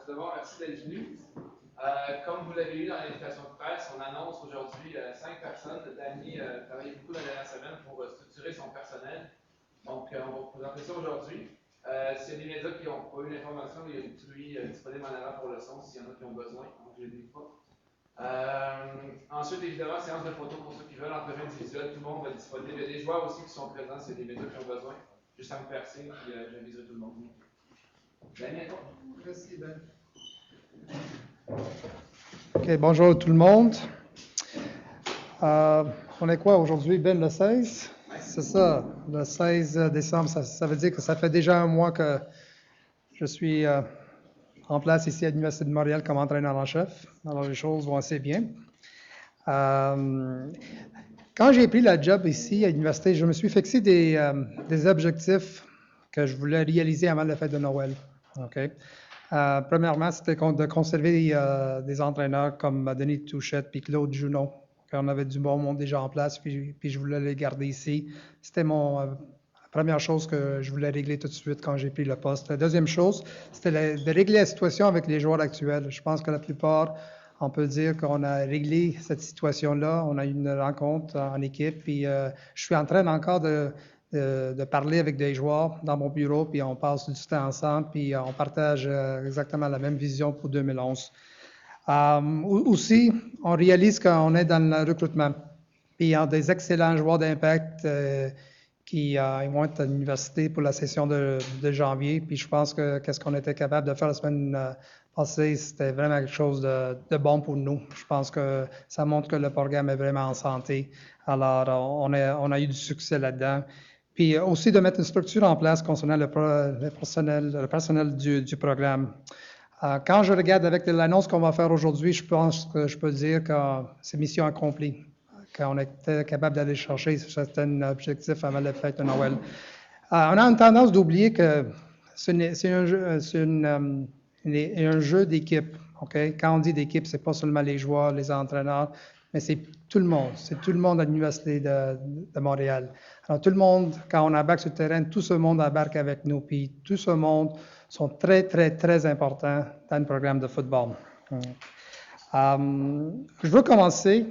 tout d'abord, merci d'être venu. Comme vous l'avez vu dans l'invitation de presse, on annonce aujourd'hui 5 personnes. Danny a travaillé beaucoup dans la dernière semaine pour structurer son personnel. Donc, on va vous présenter ça aujourd'hui. S'il y a des médias qui n'ont pas eu l'information, il y a une truie disponible en avant pour le son s'il y en a qui ont besoin. Donc, je ne les dis pas. Ensuite, évidemment, séance de photos pour ceux qui veulent, entrevue individuelle, tout le monde va être disponible. Il y a des joueurs aussi qui sont présents, s'il y a des médias qui ont besoin. Juste à me faire signe, puis j'aviserai tout le monde. Danny, à toi. Merci, Ben. OK, bonjour tout le monde. On est quoi aujourd'hui, Ben, le 16? C'est ça, le 16 décembre. Ça veut dire que ça fait déjà un mois que je suis en place ici à l'Université de Montréal comme entraîneur en chef. Alors, les choses vont assez bien. Quand j'ai pris la job ici à l'université, je me suis fixé des objectifs que je voulais réaliser avant la fête de Noël. OK? Premièrement, c'était de conserver des entraîneurs comme Denis Touchette puis Claude Junot. On avait du bon monde déjà en place, puis je voulais les garder ici. C'était la première chose que je voulais régler tout de suite quand j'ai pris le poste. La deuxième chose, c'était de régler la situation avec les joueurs actuels. Je pense que la plupart, on peut dire qu'on a réglé cette situation-là. On a eu une rencontre en équipe, puis je suis en train encore de parler avec des joueurs dans mon bureau, puis on passe du temps ensemble, puis on partage exactement la même vision pour 2011. Aussi, on réalise qu'on est dans le recrutement, puis il y a des excellents joueurs d'impact qui ils vont être à l'université pour la session de janvier, puis je pense que qu'est-ce qu'on était capable de faire la semaine passée, c'était vraiment quelque chose de bon pour nous. Je pense que ça montre que le programme est vraiment en santé. Alors, on a eu du succès là-dedans. Puis aussi de mettre une structure en place concernant le personnel du programme. Quand je regarde avec l'annonce qu'on va faire aujourd'hui, je pense que je peux dire que c'est mission accomplie, qu'on était capable d'aller chercher certains objectifs avant la fête de Noël. On a une tendance d'oublier que c'est un jeu d'équipe. Okay? Quand on dit d'équipe, c'est pas seulement les joueurs, les entraîneurs, mais c'est tout le monde. C'est tout le monde à l'Université de Montréal. Alors, tout le monde, quand on embarque sur le terrain, tout ce monde embarque avec nous. Puis, tout ce monde sont très, très, très importants dans le programme de football. Je veux commencer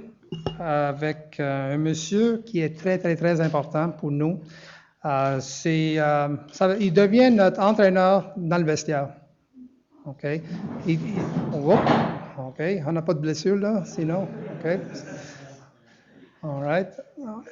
avec un monsieur qui est très, très, très important pour nous. Il devient notre entraîneur dans le vestiaire. OK? OK, on n'a pas de blessure là, sinon. OK? All right.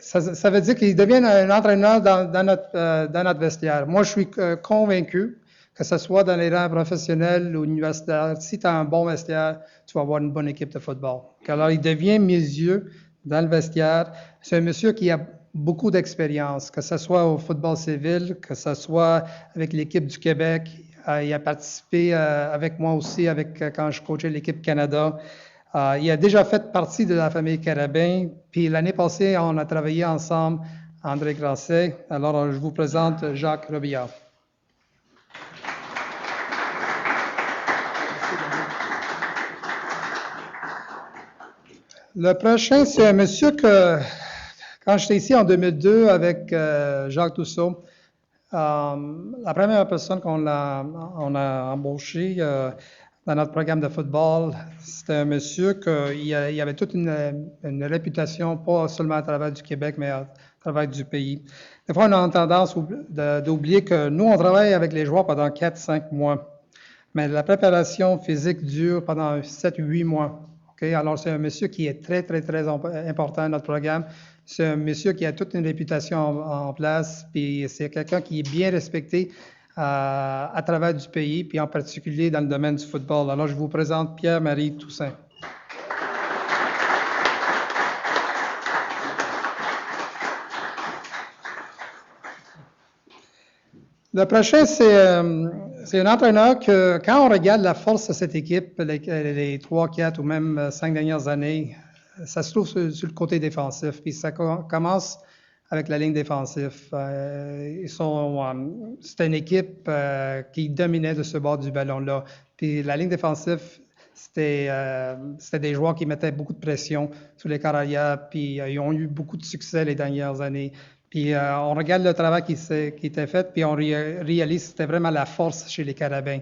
Ça veut dire qu'il devient un entraîneur dans notre vestiaire. Moi, je suis convaincu que ce soit dans les rangs professionnels ou universitaires, si tu as un bon vestiaire, tu vas avoir une bonne équipe de football. Alors, il devient mes yeux dans le vestiaire. C'est un monsieur qui a beaucoup d'expérience, que ce soit au football civil, que ce soit avec l'équipe du Québec. Il a participé avec moi aussi quand je coachais l'équipe Canada. Il a déjà fait partie de la famille Carabin. Puis l'année passée, on a travaillé ensemble, André Grasset. Alors, je vous présente Jacques Robillard. Le prochain, c'est un monsieur que, quand j'étais ici en 2002 avec Jacques Toussaint, la première personne qu'on a embauché dans notre programme de football, c'était un monsieur qui avait toute une réputation, pas seulement à travers du Québec, mais à travers du pays. Des fois, on a tendance d'oublier que nous, on travaille avec les joueurs pendant 4-5 mois, mais la préparation physique dure pendant 7-8 mois. Okay? Alors, c'est un monsieur qui est très, très, très important dans notre programme. C'est un monsieur qui a toute une réputation en place, puis c'est quelqu'un qui est bien respecté à travers du pays, puis en particulier dans le domaine du football. Alors, je vous présente Pierre-Marie Toussaint. Le prochain, c'est un entraîneur que, quand on regarde la force de cette équipe, les 3, 4 ou même 5 dernières années, ça se trouve sur le côté défensif. Puis ça commence avec la ligne défensive. C'est une équipe qui dominait de ce bord du ballon-là. Puis la ligne défensive, c'était des joueurs qui mettaient beaucoup de pression sur les carrières, puis ils ont eu beaucoup de succès les dernières années. Puis on regarde le travail qui était fait, puis on réalise que c'était vraiment la force chez les Carabins.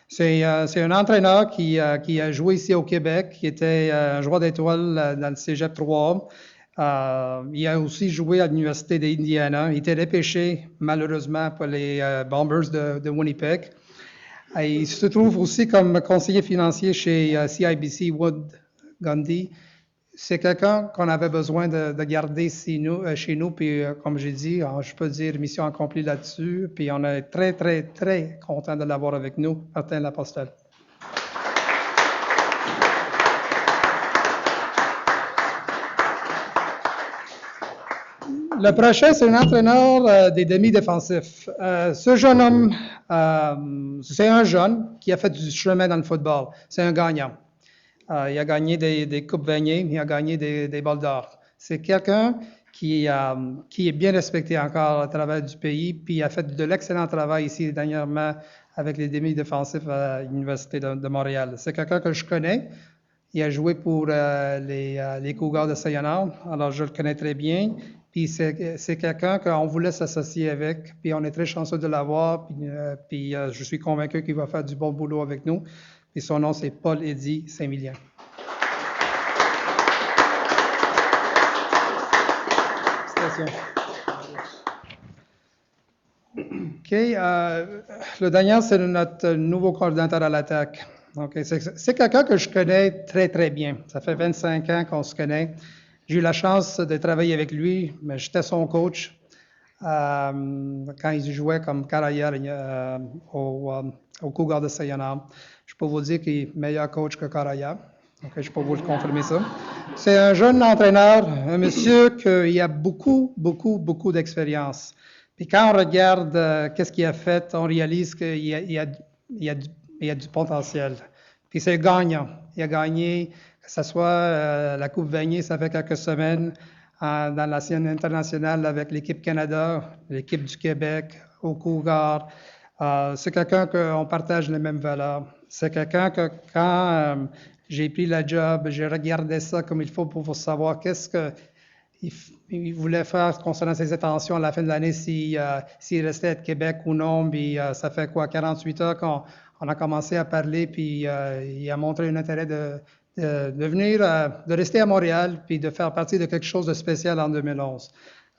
C'est un entraîneur qui a joué ici au Québec, qui était un joueur d'étoiles dans le Cégep 3. Il a aussi joué à l'Université d'Indiana. Il était repêché, malheureusement, pour les Bombers de Winnipeg. Il se trouve aussi comme conseiller financier chez CIBC Wood Gundy. C'est quelqu'un qu'on avait besoin de garder chez nous. Puis, comme j'ai dit, je peux dire mission accomplie là-dessus. Puis, on est très, très, très content de l'avoir avec nous, Martin Lapostelle. Le prochain, c'est un entraîneur des demi-défensifs. Ce jeune homme, c'est un jeune qui a fait du chemin dans le football. C'est un gagnant. Il a gagné des Coupes Vanier, il a gagné des bols d'or. C'est quelqu'un qui est bien respecté encore à travers du pays, puis il a fait de l'excellent travail ici dernièrement avec les demi-défensifs à l'Université de Montréal. C'est quelqu'un que je connais. Il a joué pour les Cougars de Sayonara, alors je le connais très bien. Puis c'est quelqu'un qu'on voulait s'associer avec, puis on est très chanceux de l'avoir, puis je suis convaincu qu'il va faire du bon boulot avec nous. Puis son nom, c'est Paul-Éddy Saint-Millien. OK. Le dernier, c'est notre nouveau coordinateur à l'attaque. Okay. C'est quelqu'un que je connais très, très bien. Ça fait 25 ans qu'on se connaît. J'ai eu la chance de travailler avec lui, mais j'étais son coach quand il jouait comme carrière au Cougar de Sayonara. Je peux vous dire qu'il est meilleur coach que Caraya. Okay, je peux vous le confirmer ça. C'est un jeune entraîneur, un monsieur qui a beaucoup, beaucoup, beaucoup d'expérience. Puis quand on regarde qu'est-ce qu'il a fait, on réalise qu'il y a du potentiel. Puis c'est gagnant. Il a gagné, que ce soit la Coupe Vanier, ça fait quelques semaines, dans la scène internationale avec l'équipe Canada, l'équipe du Québec, au Cougar. C'est quelqu'un qu'on partage les mêmes valeurs. C'est quelqu'un que quand j'ai pris la job, j'ai regardé ça comme il faut pour savoir qu'est-ce qu'il voulait faire concernant ses intentions à la fin de l'année, s'il restait à Québec ou non. Puis ça fait 48 heures qu'on a commencé à parler, puis il a montré un intérêt de venir, de rester à Montréal, puis de faire partie de quelque chose de spécial en 2011.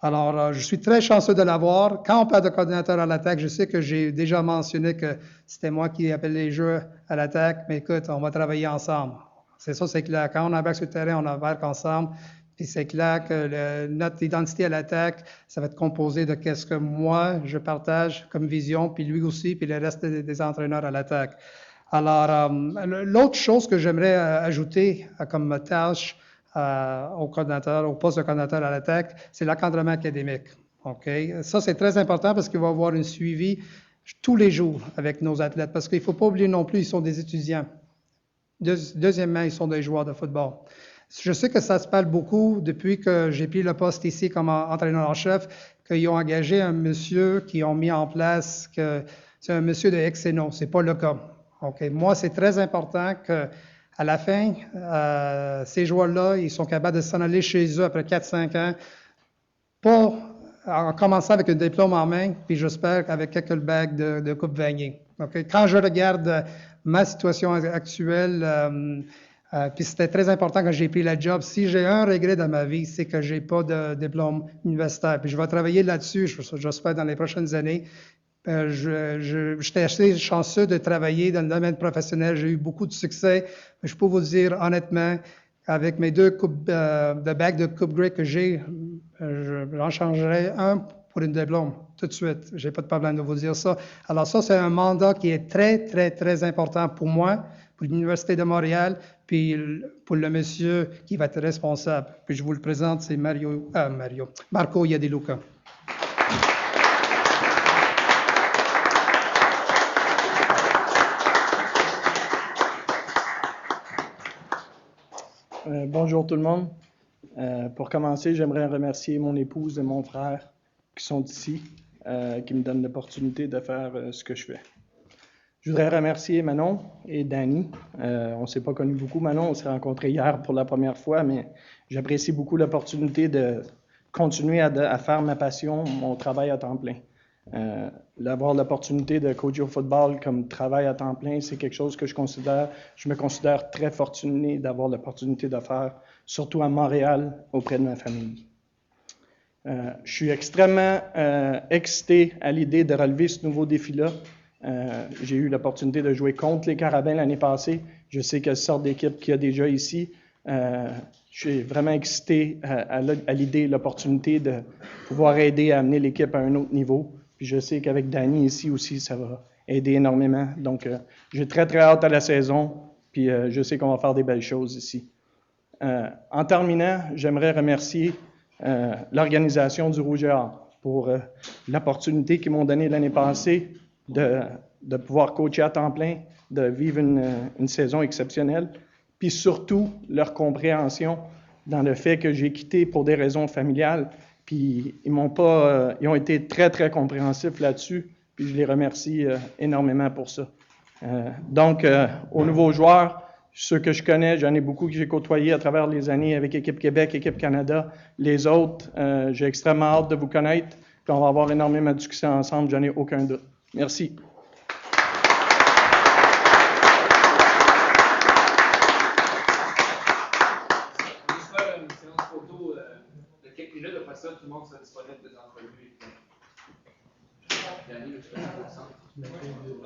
Alors, je suis très chanceux de l'avoir. Quand on parle de coordinateur à l'attaque, je sais que j'ai déjà mentionné que c'était moi qui appelais les jeux à l'attaque, mais écoute, on va travailler ensemble. C'est ça, c'est clair. Quand on embarque sur le terrain, on embarque ensemble. Puis c'est clair que notre identité à l'attaque, ça va être composé de qu'est-ce que moi, je partage comme vision, puis lui aussi, puis le reste des entraîneurs à l'attaque. Alors, l'autre chose que j'aimerais ajouter comme tâche au poste de coordinateur à l'attaque, c'est l'encadrement académique. Okay? Ça, c'est très important parce qu'il va y avoir un suivi tous les jours avec nos athlètes, parce qu'il ne faut pas oublier non plus, ils sont des étudiants. Deuxièmement, ils sont des joueurs de football. Je sais que ça se parle beaucoup depuis que j'ai pris le poste ici comme entraîneur en chef, qu'ils ont engagé un monsieur qui ont mis en place, que c'est un monsieur de Exeno. Ce n'est pas le cas. Okay. Moi, c'est très important qu'à la fin, ces joueurs-là, ils sont capables de s'en aller chez eux après 4-5 ans, pas en commençant avec un diplôme en main, puis j'espère avec quelques bagues de Coupe Vanier. Okay. Quand je regarde ma situation actuelle, puis c'était très important quand j'ai pris la job. Si j'ai un regret dans ma vie, c'est que j'ai pas de diplôme universitaire. Puis je vais travailler là-dessus, j'espère, dans les prochaines années. J'étais assez chanceux de travailler dans le domaine professionnel. J'ai eu beaucoup de succès. Mais je peux vous dire honnêtement, avec mes 2 de bagues de Coupe Grey que j'ai, j'en changerais un pour une diplôme tout de suite. J'ai pas de problème de vous dire ça. Alors ça, c'est un mandat qui est très, très, très important pour moi, pour l'Université de Montréal, puis pour le monsieur qui va être responsable. Puis je vous le présente, c'est Marco Iadiluca. Bonjour tout le monde. Pour commencer, j'aimerais remercier mon épouse et mon frère qui sont ici, qui me donnent l'opportunité de faire ce que je fais. Je voudrais remercier Manon et Danny. On ne s'est pas connus beaucoup, Manon. On s'est rencontrés hier pour la première fois, mais j'apprécie beaucoup l'opportunité de continuer à faire ma passion, mon travail à temps plein. D'avoir l'opportunité de coacher au football comme travail à temps plein, c'est quelque chose que je me considère très fortuné d'avoir l'opportunité de faire, surtout à Montréal, auprès de ma famille. Je suis extrêmement excité à l'idée de relever ce nouveau défi-là. J'ai eu l'opportunité de jouer contre les Carabins l'année passée. Je sais quelle sorte d'équipe qu'il y a déjà ici. Je suis vraiment excité à l'idée, l'opportunité de pouvoir aider à amener l'équipe à un autre niveau. Puis je sais qu'avec Danny ici aussi, ça va aider énormément. Donc, j'ai très, très hâte à la saison. Puis je sais qu'on va faire des belles choses ici. En terminant, j'aimerais remercier l'organisation du Rouge et Or pour l'opportunité qu'ils m'ont donnée l'année passée de pouvoir coacher à temps plein, de vivre une saison exceptionnelle, puis surtout leur compréhension dans le fait que j'ai quitté pour des raisons familiales, puis ils ont été très, très compréhensifs là-dessus, puis je les remercie énormément pour ça. Donc, aux nouveaux joueurs, ceux que je connais, j'en ai beaucoup que j'ai côtoyés à travers les années avec Équipe Québec, Équipe Canada. Les autres, j'ai extrêmement hâte de vous connaître, puis on va avoir énormément de succès ensemble, j'en ai aucun doute. Merci. On va faire une séance photo de quelques minutes, après ça, tout le monde sera disponible pour des entrevues.